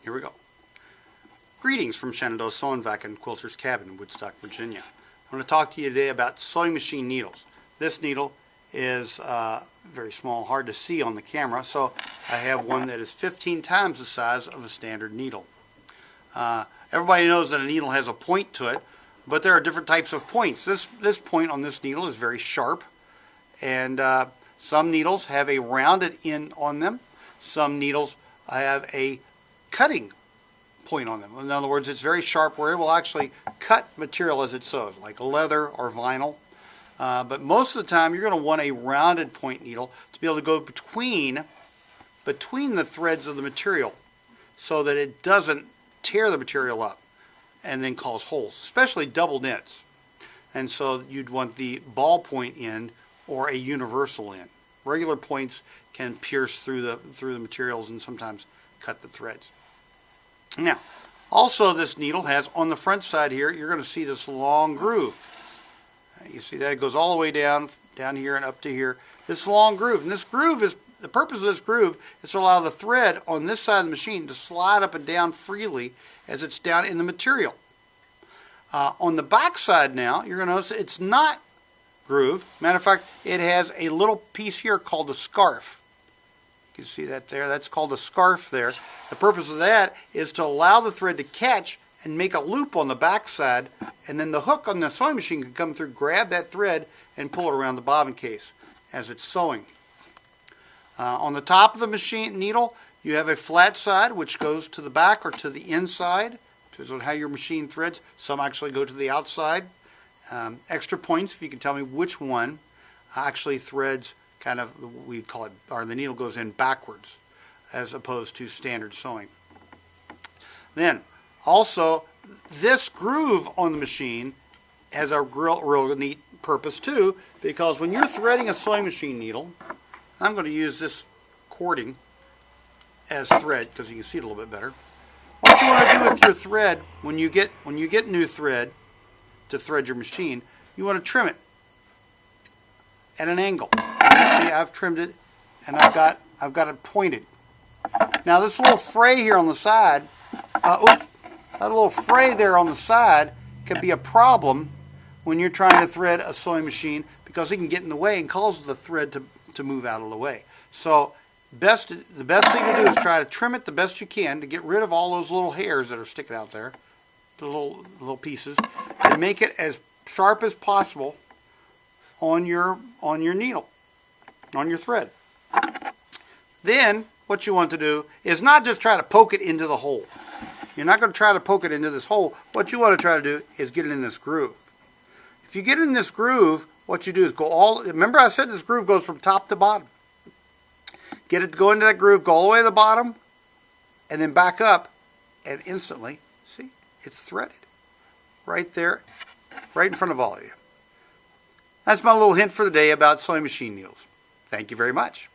Here we go. Greetings from Shenandoah Sewing Vac and Quilter's Cabin in Woodstock, Virginia. I'm going to talk to you today about sewing machine needles. This needle is very small, hard to see on the camera, so I have one that is 15 times the size of a standard needle. Everybody knows that a needle has a point to it, but there are different types of points. This point on this needle is very sharp, and some needles have a rounded end on them. Some needles have a cutting point on them. In other words, it's very sharp where it will actually cut material as it sews, like leather or vinyl. But most of the time, you're going to want a rounded point needle to be able to go between the threads of the material so that it doesn't tear the material up and then cause holes, especially double knits. And so you'd want the ballpoint end or a universal end. Regular points can pierce through the materials and sometimes cut the threads. Now, also this needle has on the front side here, you're going to see this long groove. You see that it goes all the way down here and up to here. This long groove, and this groove is the purpose of this groove is to allow the thread on this side of the machine to slide up and down freely as it's down in the material. On the back side now, you're going to notice it's not grooved. Matter of fact, it has a little piece here called a scarf. You can see that there. That's called a scarf there. The purpose of that is to allow the thread to catch and make a loop on the back side, and then the hook on the sewing machine can come through, grab that thread, and pull it around the bobbin case as it's sewing. On the top of the machine needle, you have a flat side which goes to the back or to the inside, depends on how your machine threads. Some actually go to the outside. Extra points if you can tell me which one actually threads kind of, we call it, or the needle goes in backwards as opposed to standard sewing. Then also this groove on the machine has a real neat purpose too, because when you're threading a sewing machine needle, I'm going to use this cording as thread because you can see it a little bit better. What you want to do with your thread when you get new thread to thread your machine, you want to trim it at an angle. And you see, I've trimmed it, and I've got it pointed. Now this little fray here on the side, that little fray there on the side can be a problem when you're trying to thread a sewing machine because it can get in the way and cause the thread to move out of the way. So the best thing to do is try to trim it the best you can to get rid of all those little hairs that are sticking out there, the little pieces, and make it as sharp as possible on your needle, on your thread. Then what you want to do is not just try to poke it into the hole. You're not going to try to poke it into this hole. What you want to try to do is get it in this groove. If you get in this groove, what you do is remember I said this groove goes from top to bottom. Get it to go into that groove, go all the way to the bottom, and then back up, and instantly, see, it's threaded. Right there, right in front of all of you. That's my little hint for the day about sewing machine needles. Thank you very much.